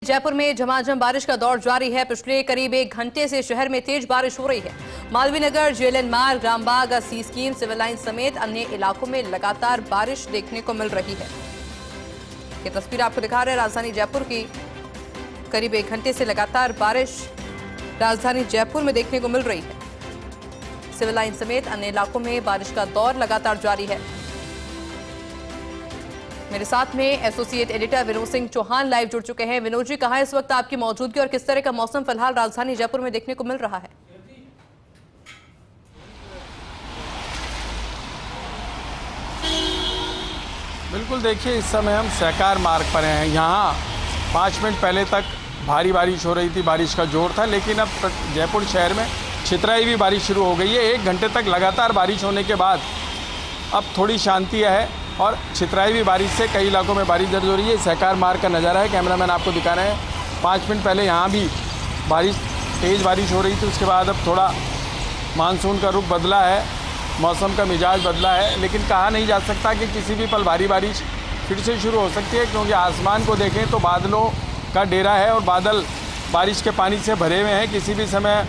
जयपुर में झमाझम बारिश का दौर जारी है। पिछले करीब 1 घंटे से शहर में तेज बारिश हो रही है। मालवीय नगर, जेएलएन मार्ग, रामबाग, सी स्कीम, सिविल लाइन समेत अन्य इलाकों में लगातार बारिश देखने को मिल रही है। ये तस्वीर आपको दिखा रहे हैं राजधानी जयपुर की। करीब 1 घंटे से लगातार बारिश राजधानी जयपुर में देखने को मिल रही है। सिविल लाइन समेत अन्य इलाकों में बारिश का दौर लगातार जारी है। मेरे साथ में associate editor Vinod Singh Chauhan live जुड़ चुके हैं। विनोद जी, कहां इस वक्त आपकी मौजूदगी और किस तरह का मौसम फिलहाल राजधानी जयपुर में देखने को मिल रहा है? बिल्कुल, देखिए इस समय हम सहकार मार्ग पर हैं। यहाँ 5 मिनट पहले तक भारी बारिश हो रही थी, बारिश का जोर था, लेकिन अब जयपुर शहर में छितराई भी बारिश शुरू हो गई है। 1 घंटे तक लगातार बारिश होने के बाद अब थोड़ी शांति है और छितराई भी बारिश से कई इलाकों में बारिश दर्ज हो रही है। सहकार मार्ग का नज़ारा है, कैमरामैन आपको दिखा रहे हैं। 5 मिनट पहले यहाँ भी तेज़ बारिश हो रही थी, उसके बाद अब थोड़ा मानसून का रुख बदला है, मौसम का मिजाज बदला है, लेकिन कहा नहीं जा सकता कि किसी भी पल भारी बारिश फिर से शुरू हो सकती है, क्योंकि आसमान को देखें तो बादलों का डेरा है और बादल बारिश के पानी से भरे हुए हैं, किसी भी समय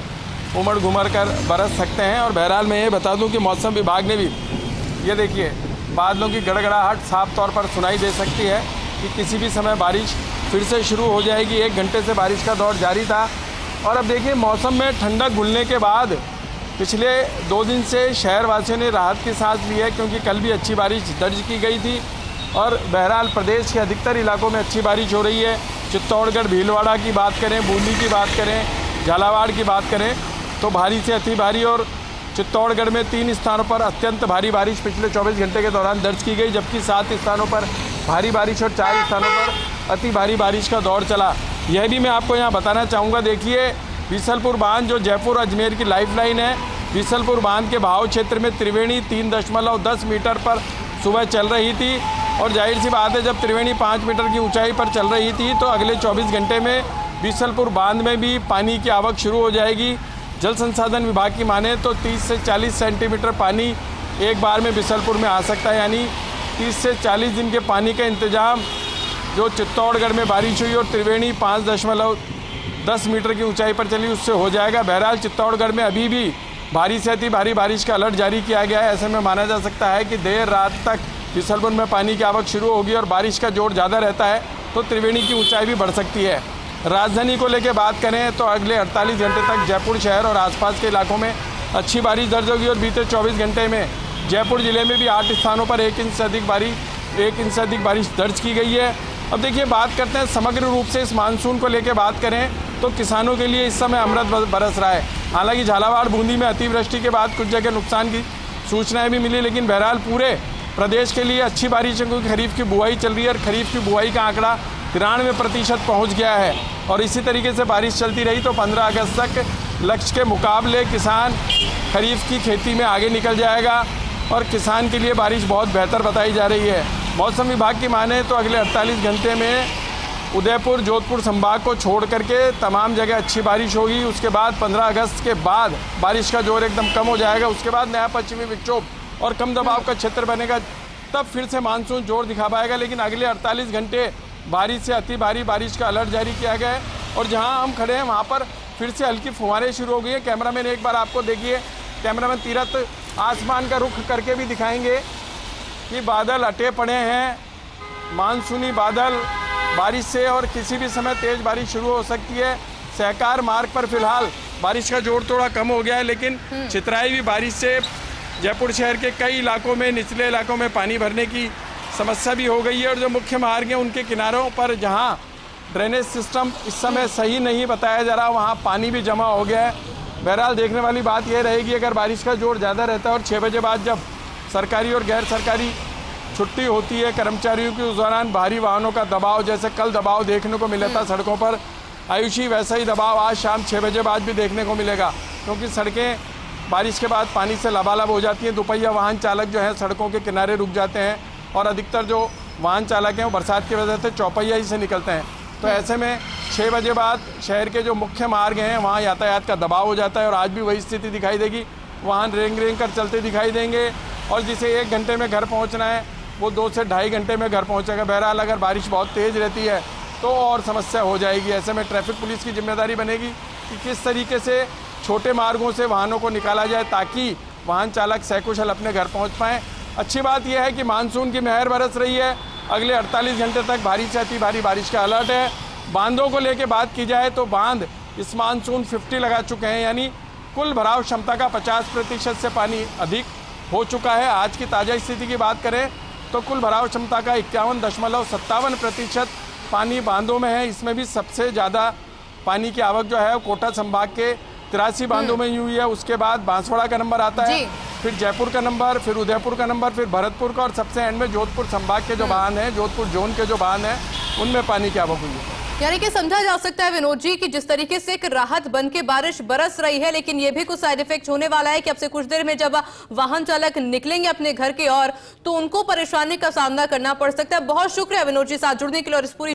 उमड़ घुमड़ कर बरस सकते हैं। और बहरहाल मैं ये बता दूं कि मौसम विभाग ने भी, ये देखिए, बादलों की गड़गड़ाहट साफ तौर पर सुनाई दे सकती है कि किसी भी समय बारिश फिर से शुरू हो जाएगी। 1 घंटे से बारिश का दौर जारी था और अब देखिए मौसम में ठंडक घुलने के बाद पिछले 2 दिन से शहरवासियों ने राहत की सांस ली है, क्योंकि कल भी अच्छी बारिश दर्ज की गई थी और बहरहाल प्रदेश के अधिकतर इलाकों में अच्छी बारिश हो रही है। चित्तौड़गढ़, भीलवाड़ा की बात करें, बूंदी की बात करें, झालावाड़ की बात करें तो भारी से अति भारी, और चित्तौड़गढ़ में 3 स्थानों पर अत्यंत भारी बारिश पिछले 24 घंटे के दौरान दर्ज की गई, जबकि 7 स्थानों पर भारी बारिश और 4 स्थानों पर अति भारी बारिश का दौर चला। यह भी मैं आपको यहाँ बताना चाहूँगा। देखिए, बीसलपुर बांध जो जयपुर अजमेर की लाइफलाइन है, बीसलपुर बांध के बहाव क्षेत्र में त्रिवेणी 3.10 मीटर पर सुबह चल रही थी और जाहिर सी बात है, जब त्रिवेणी 5 मीटर की ऊंचाई पर चल रही थी तो अगले 24 घंटे में बीसलपुर बांध में भी पानी की आवक शुरू हो जाएगी। जल संसाधन विभाग की माने तो 30 से 40 सेंटीमीटर पानी एक बार में बीसलपुर में आ सकता है, यानी 30 से 40 दिन के पानी का इंतजाम जो चित्तौड़गढ़ में बारिश हुई और त्रिवेणी 5.10 मीटर की ऊंचाई पर चली, उससे हो जाएगा। बहरहाल चित्तौड़गढ़ में अभी भी भारी से अति भारी बारिश का अलर्ट जारी किया गया है। ऐसे में माना जा सकता है कि देर रात तक बीसलपुर में पानी की आवक शुरू होगी और बारिश का जोर ज़्यादा रहता है तो त्रिवेणी की ऊंचाई भी बढ़ सकती है। राजधानी को लेकर बात करें तो अगले 48 घंटे तक जयपुर शहर और आसपास के इलाकों में अच्छी बारिश दर्ज होगी और बीते 24 घंटे में जयपुर जिले में भी 8 स्थानों पर 1 इंच से अधिक बारिश दर्ज की गई है। अब देखिए, बात करते हैं समग्र रूप से इस मानसून को लेकर बात करें तो किसानों के लिए इस समय अमृत बरस रहा है। हालांकि झालावाड़, बूंदी में अतिवृष्टि के बाद कुछ जगह नुकसान की सूचनाएं भी मिली, लेकिन बहरहाल पूरे प्रदेश के लिए अच्छी बारिश है, क्योंकि खरीफ की बुआई चल रही है और खरीफ की बुआई का आंकड़ा 93% पहुँच गया है। और इसी तरीके से बारिश चलती रही तो 15 अगस्त तक लक्ष्य के मुकाबले किसान खरीफ की खेती में आगे निकल जाएगा और किसान के लिए बारिश बहुत बेहतर बताई जा रही है। मौसम विभाग की माने तो अगले 48 घंटे में उदयपुर, जोधपुर संभाग को छोड़ करके तमाम जगह अच्छी बारिश होगी। उसके बाद 15 अगस्त के बाद बारिश का जोर एकदम कम हो जाएगा। उसके बाद नया पश्चिमी विक्षोभ और कम दबाव का क्षेत्र बनेगा, तब फिर से मानसून जोर दिखा पाएगा। लेकिन अगले 48 घंटे भारी से अति भारी बारिश का अलर्ट जारी किया गया है और जहां हम खड़े हैं वहां पर फिर से हल्की फुहारें शुरू हो गई है। कैमरामैन एक बार आपको देखिए, कैमरामैन तीरथ आसमान का रुख करके भी दिखाएंगे कि बादल अटे पड़े हैं, मानसूनी बादल बारिश से, और किसी भी समय तेज़ बारिश शुरू हो सकती है। सहकार मार्ग पर फिलहाल बारिश का जोर थोड़ा कम हो गया है, लेकिन चितराई भी बारिश से जयपुर शहर के कई इलाकों में, निचले इलाकों में पानी भरने की समस्या भी हो गई है। और जो मुख्य मार्ग हैं उनके किनारों पर जहाँ ड्रेनेज सिस्टम इस समय सही नहीं बताया जा रहा, वहाँ पानी भी जमा हो गया है। बहरहाल देखने वाली बात यह रहेगी, अगर बारिश का जोर ज़्यादा रहता है और 6 बजे बाद जब सरकारी और गैर सरकारी छुट्टी होती है कर्मचारियों की, उस दौरान भारी वाहनों का दबाव, जैसे कल दबाव देखने को मिला था सड़कों पर आयुषी, वैसा ही दबाव आज शाम 6 बजे बाद भी देखने को मिलेगा, क्योंकि सड़कें बारिश के बाद पानी से लबालब हो जाती हैं। दोपहिया वाहन चालक जो हैं सड़कों के किनारे रुक जाते हैं और अधिकतर जो वाहन चालक हैं वो बरसात की वजह से चौपहिया ही से निकलते हैं। तो ऐसे में 6 बजे बाद शहर के जो मुख्य मार्ग हैं वहाँ यातायात का दबाव हो जाता है और आज भी वही स्थिति दिखाई देगी। वाहन रेंग कर चलते दिखाई देंगे और जिसे 1 घंटे में घर पहुँचना है वो 2 से ढाई घंटे में घर पहुँचेगा। बहरहाल अगर बारिश बहुत तेज़ रहती है तो और समस्या हो जाएगी। ऐसे में ट्रैफिक पुलिस की जिम्मेदारी बनेगी कि किस तरीके से छोटे मार्गों से वाहनों को निकाला जाए ताकि वाहन चालक सकुशल अपने घर पहुंच पाएँ। अच्छी बात यह है कि मानसून की मेहर बरस रही है। अगले 48 घंटे तक भारी से अति भारी बारिश का अलर्ट है। बांधों को लेकर बात की जाए तो बांध इस मानसून 50 लगा चुके हैं, यानी कुल भराव क्षमता का 50% से पानी अधिक हो चुका है। आज की ताज़ा स्थिति की बात करें तो कुल भराव क्षमता का 51.57% पानी बांधों में है। इसमें भी सबसे ज़्यादा पानी की आवक जो है कोटा संभाग के 83 बांधों में हुई है। उसके बाद बांसवाड़ा का नंबर आता है, फिर जयपुर का नंबर, फिर उदयपुर का नंबर, फिर भरतपुर का और सबसे एंड में जोधपुर संभाग के जो बांध हैं, जोधपुर जोन के जो बांध हैं, उनमें पानी की आवक हुई है। यानी कि समझा जा सकता है विनोद जी कि जिस तरीके से एक राहत बन के बारिश बरस रही है, लेकिन ये भी कुछ साइड इफेक्ट होने वाला है कि अब से कुछ देर में जब वाहन चालक निकलेंगे अपने घर के ओर तो उनको परेशानी का सामना करना पड़ सकता है। बहुत शुक्रिया विनोद जी साथ जुड़ने के लिए और इस पूरी